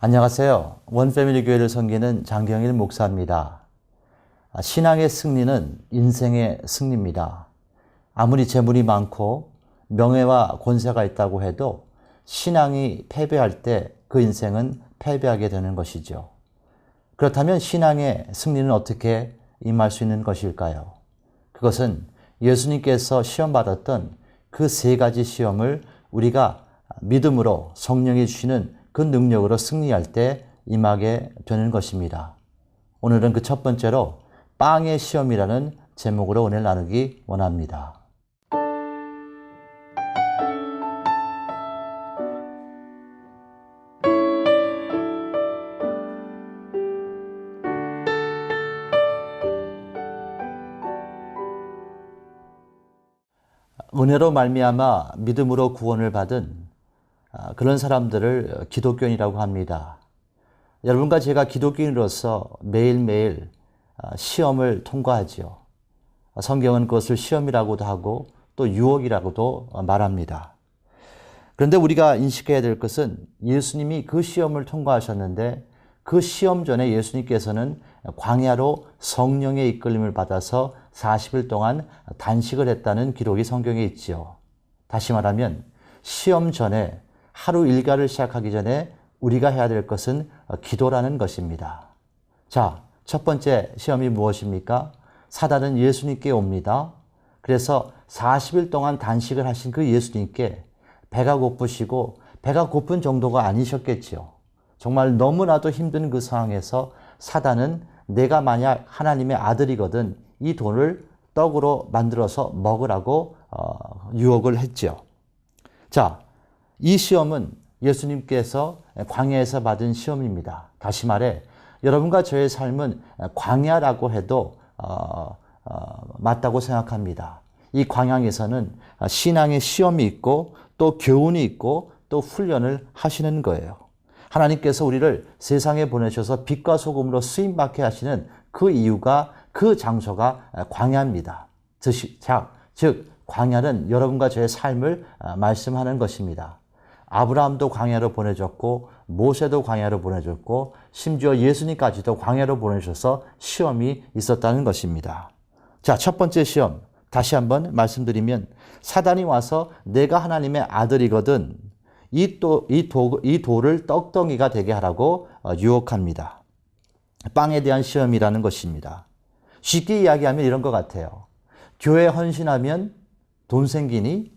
안녕하세요. 원패밀리 교회를 섬기는 장경일 목사입니다. 신앙의 승리는 인생의 승리입니다. 아무리 재물이 많고 명예와 권세가 있다고 해도 신앙이 패배할 때 그 인생은 패배하게 되는 것이죠. 그렇다면 신앙의 승리는 어떻게 임할 수 있는 것일까요? 그것은 예수님께서 시험받았던 그 세 가지 시험을 우리가 믿음으로 성령이 주시는 그 능력으로 승리할 때 임하게 되는 것입니다. 오늘은 그 첫 번째로 빵의 시험이라는 제목으로 은혜를 나누기 원합니다. 은혜로 말미암아 믿음으로 구원을 받은 그런 사람들을 기독교인이라고 합니다. 여러분과 제가 기독교인으로서 매일매일 시험을 통과하지요. 성경은 그것을 시험이라고도 하고 또 유혹이라고도 말합니다. 그런데 우리가 인식해야 될 것은 예수님이 그 시험을 통과하셨는데 그 시험 전에 예수님께서는 광야로 성령의 이끌림을 받아서 40일 동안 단식을 했다는 기록이 성경에 있지요. 다시 말하면 시험 전에 하루 일과를 시작하기 전에 우리가 해야 될 것은 기도라는 것입니다. 자, 첫 번째 시험이 무엇입니까? 사단은 예수님께 옵니다. 그래서 40일 동안 단식을 하신 그 예수님께 배가 고프시고 배가 고픈 정도가 아니셨겠지요. 정말 너무나도 힘든 그 상황에서 사단은 내가 만약 하나님의 아들이거든 이 돈을 떡으로 만들어서 먹으라고 유혹을 했지요. 자, 이 시험은 예수님께서 광야에서 받은 시험입니다. 다시 말해 여러분과 저의 삶은 광야라고 해도 맞다고 생각합니다. 이 광야에서는 신앙의 시험이 있고 또 교훈이 있고 또 훈련을 하시는 거예요. 하나님께서 우리를 세상에 보내셔서 빛과 소금으로 쓰임받게 하시는 그 이유가 그 장소가 광야입니다. 즉 광야는 여러분과 저의 삶을 말씀하는 것입니다. 아브라함도 광야로 보내졌고 모세도 광야로 보내졌고 심지어 예수님까지도 광야로 보내셔서 시험이 있었다는 것입니다. 자, 첫 번째 시험 다시 한번 말씀드리면 사단이 와서 내가 하나님의 아들이거든 이 돌을 떡덩이가 되게 하라고 유혹합니다. 빵에 대한 시험이라는 것입니다. 쉽게 이야기하면 이런 것 같아요. 교회 헌신하면 돈 생기니?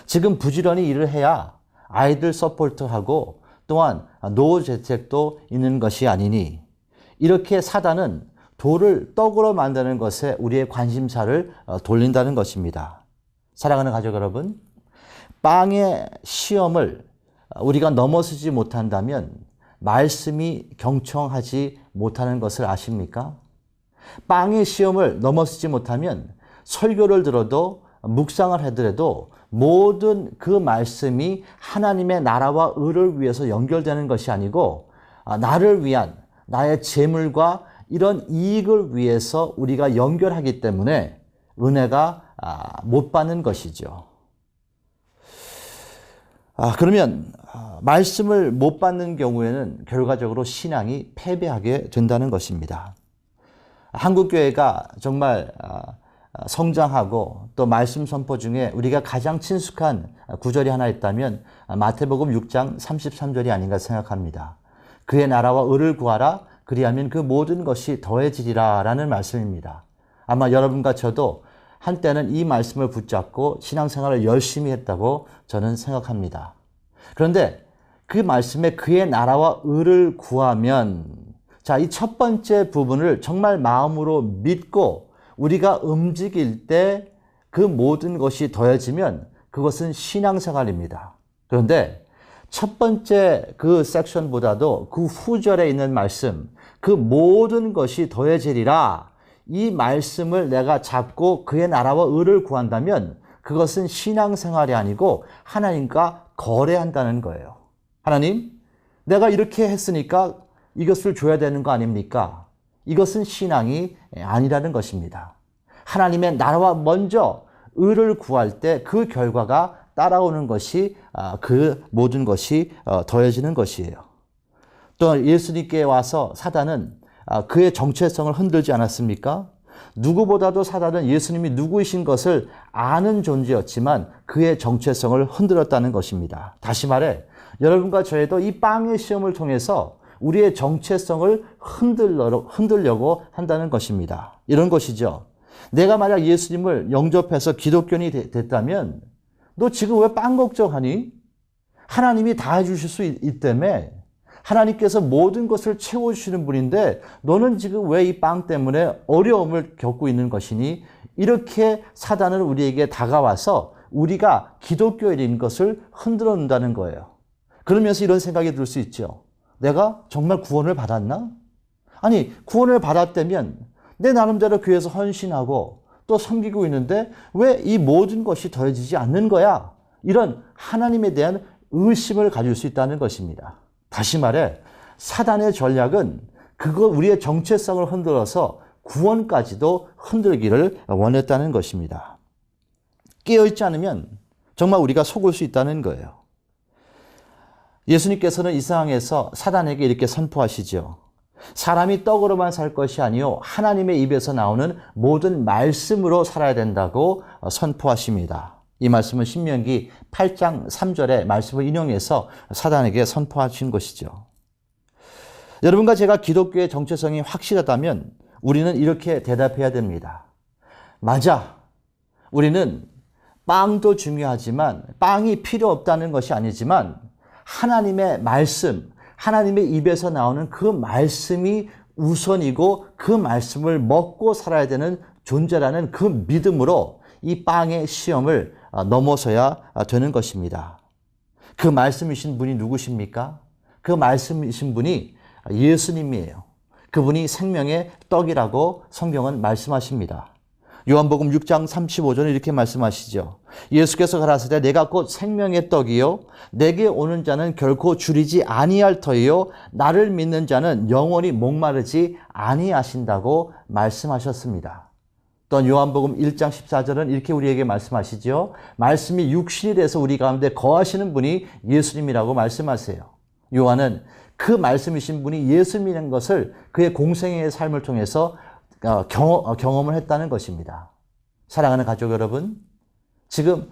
지금 부지런히 일을 해야 아이들 서포트하고 또한 노후 대책도 있는 것이 아니니? 이렇게 사단은 돌을 떡으로 만드는 것에 우리의 관심사를 돌린다는 것입니다. 사랑하는 가족 여러분, 빵의 시험을 우리가 넘어서지 못한다면 말씀이 경청하지 못하는 것을 아십니까? 빵의 시험을 넘어서지 못하면 설교를 들어도 묵상을 하더라도 모든 그 말씀이 하나님의 나라와 의를 위해서 연결되는 것이 아니고 나를 위한 나의 재물과 이런 이익을 위해서 우리가 연결하기 때문에 은혜가 못 받는 것이죠. 그러면 말씀을 못 받는 경우에는 결과적으로 신앙이 패배하게 된다는 것입니다. 한국교회가 정말 성장하고 또 말씀 선포 중에 우리가 가장 친숙한 구절이 하나 있다면 마태복음 6장 33절이 아닌가 생각합니다. 그의 나라와 의를 구하라 그리하면 그 모든 것이 더해지리라 라는 말씀입니다. 아마 여러분과 저도 한때는 이 말씀을 붙잡고 신앙생활을 열심히 했다고 저는 생각합니다. 그런데 그 말씀에 그의 나라와 의를 구하면 자, 이 첫 번째 부분을 정말 마음으로 믿고 우리가 움직일 때 그 모든 것이 더해지면 그것은 신앙생활입니다. 그런데 첫 번째 그 섹션보다도 그 후절에 있는 말씀, 그 모든 것이 더해지리라 이 말씀을 내가 잡고 그의 나라와 의를 구한다면 그것은 신앙생활이 아니고 하나님과 거래한다는 거예요. 하나님, 내가 이렇게 했으니까 이것을 줘야 되는 거 아닙니까? 이것은 신앙이 아니라는 것입니다. 하나님의 나라와 먼저 의를 구할 때 그 결과가 따라오는 것이 그 모든 것이 더해지는 것이에요. 또 예수님께 와서 사단은 그의 정체성을 흔들지 않았습니까? 누구보다도 사단은 예수님이 누구이신 것을 아는 존재였지만 그의 정체성을 흔들었다는 것입니다. 다시 말해 여러분과 저희도 이 빵의 시험을 통해서 우리의 정체성을 흔들려고 한다는 것입니다. 이런 것이죠. 내가 만약 예수님을 영접해서 기독교인이 됐다면 너 지금 왜 빵 걱정하니? 하나님이 다 해주실 수 있다며. 하나님께서 모든 것을 채워주시는 분인데 너는 지금 왜 이 빵 때문에 어려움을 겪고 있는 것이니? 이렇게 사단은 우리에게 다가와서 우리가 기독교인인 것을 흔들어 놓는다는 거예요. 그러면서 이런 생각이 들 수 있죠. 내가 정말 구원을 받았나? 아니, 구원을 받았다면 내 나름대로 교회에서 헌신하고 또 섬기고 있는데 왜 이 모든 것이 더해지지 않는 거야? 이런 하나님에 대한 의심을 가질 수 있다는 것입니다. 다시 말해 사단의 전략은 우리의 정체성을 흔들어서 구원까지도 흔들기를 원했다는 것입니다. 깨어있지 않으면 정말 우리가 속을 수 있다는 거예요. 예수님께서는 이 상황에서 사단에게 이렇게 선포하시죠. 사람이 떡으로만 살 것이 아니요 하나님의 입에서 나오는 모든 말씀으로 살아야 된다고 선포하십니다. 이 말씀은 신명기 8장 3절의 말씀을 인용해서 사단에게 선포하신 것이죠. 여러분과 제가 기독교의 정체성이 확실하다면 우리는 이렇게 대답해야 됩니다. 맞아. 우리는 빵도 중요하지만 빵이 필요 없다는 것이 아니지만 하나님의 말씀, 하나님의 입에서 나오는 그 말씀이 우선이고 그 말씀을 먹고 살아야 되는 존재라는 그 믿음으로 이 빵의 시험을 넘어서야 되는 것입니다. 그 말씀이신 분이 누구십니까? 그 말씀이신 분이 예수님이에요. 그분이 생명의 떡이라고 성경은 말씀하십니다. 요한복음 6장 35절에 이렇게 말씀하시죠. 예수께서 가라사대 내가 곧 생명의 떡이요 내게 오는 자는 결코 줄이지 아니할 터이요 나를 믿는 자는 영원히 목마르지 아니하신다고 말씀하셨습니다. 또 요한복음 1장 14절은 이렇게 우리에게 말씀하시죠. 말씀이 육신이 돼서 우리 가운데 거하시는 분이 예수님이라고 말씀하세요. 요한은 그 말씀이신 분이 예수님이라는 것을 그의 공생애의 삶을 통해서 경험을 했다는 것입니다. 사랑하는 가족 여러분, 지금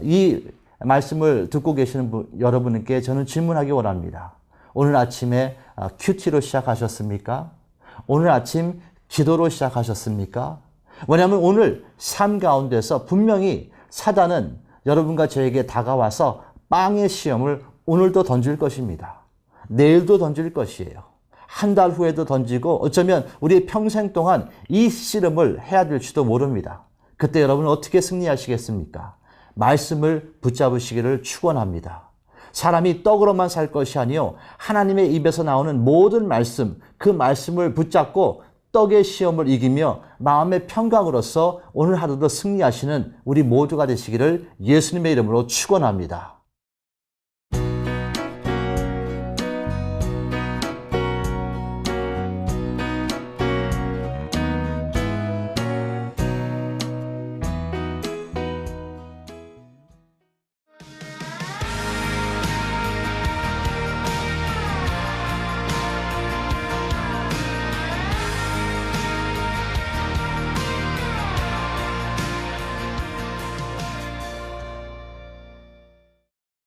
이 말씀을 듣고 계시는 여러분께 저는 질문하기 원합니다. 오늘 아침에 큐티로 시작하셨습니까? 오늘 아침 기도로 시작하셨습니까? 왜냐하면 오늘 삶 가운데서 분명히 사단은 여러분과 저에게 다가와서 빵의 시험을 오늘도 던질 것입니다. 내일도 던질 것이에요. 한 달 후에도 던지고 어쩌면 우리의 평생 동안 이 씨름을 해야 될지도 모릅니다. 그때 여러분은 어떻게 승리하시겠습니까? 말씀을 붙잡으시기를 축원합니다. 사람이 떡으로만 살 것이 아니요 하나님의 입에서 나오는 모든 말씀, 그 말씀을 붙잡고 떡의 시험을 이기며 마음의 평강으로서 오늘 하루도 승리하시는 우리 모두가 되시기를 예수님의 이름으로 축원합니다.